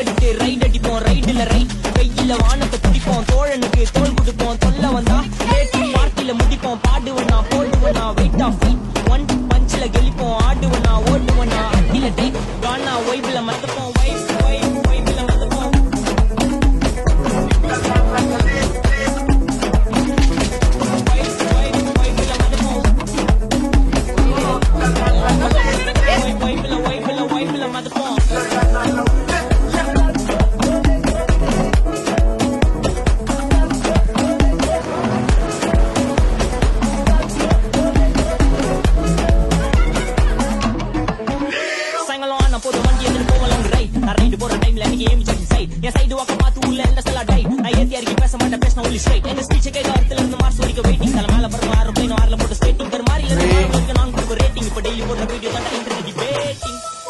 எடுத்து ரைட் அடிப்போம் ரைடுல ரைட் கையில வானத்தை பிடிப்போம் தோழனுக்கு தோல் கொடுப்போம் தொல்ல வந்தா பார்ட்டில முடிப்போம் பாடுவனா போடுவனா வெயிட் ஆஃப் ஒன் பஞ்சில கெளிப்போம் ஆடுவனா ஓடுவனா அடில டைப் கானா வைப்ல மறந்துப்போம் வைப்ல மறந்துப்போம் வைப்ல மறந்துப்போம் போது வண்டி எடுத்து போவலாம் ரைட் நான் ரைடு போற டைம்ல எனக்கு ஏம் ஜட்ஜ் சைட் என் சைடு வாக்க பார்த்து உள்ள எல்லாம் செல்லா டை நான் ஏத்தி அறிக்கை பேச மாட்டேன் பேசின ஒன்லி ஸ்ட்ரைட் எங்க ஸ்பீச் கேட்க இடத்துல இருந்து மார்ச் வரைக்கும் வெயிட்டிங்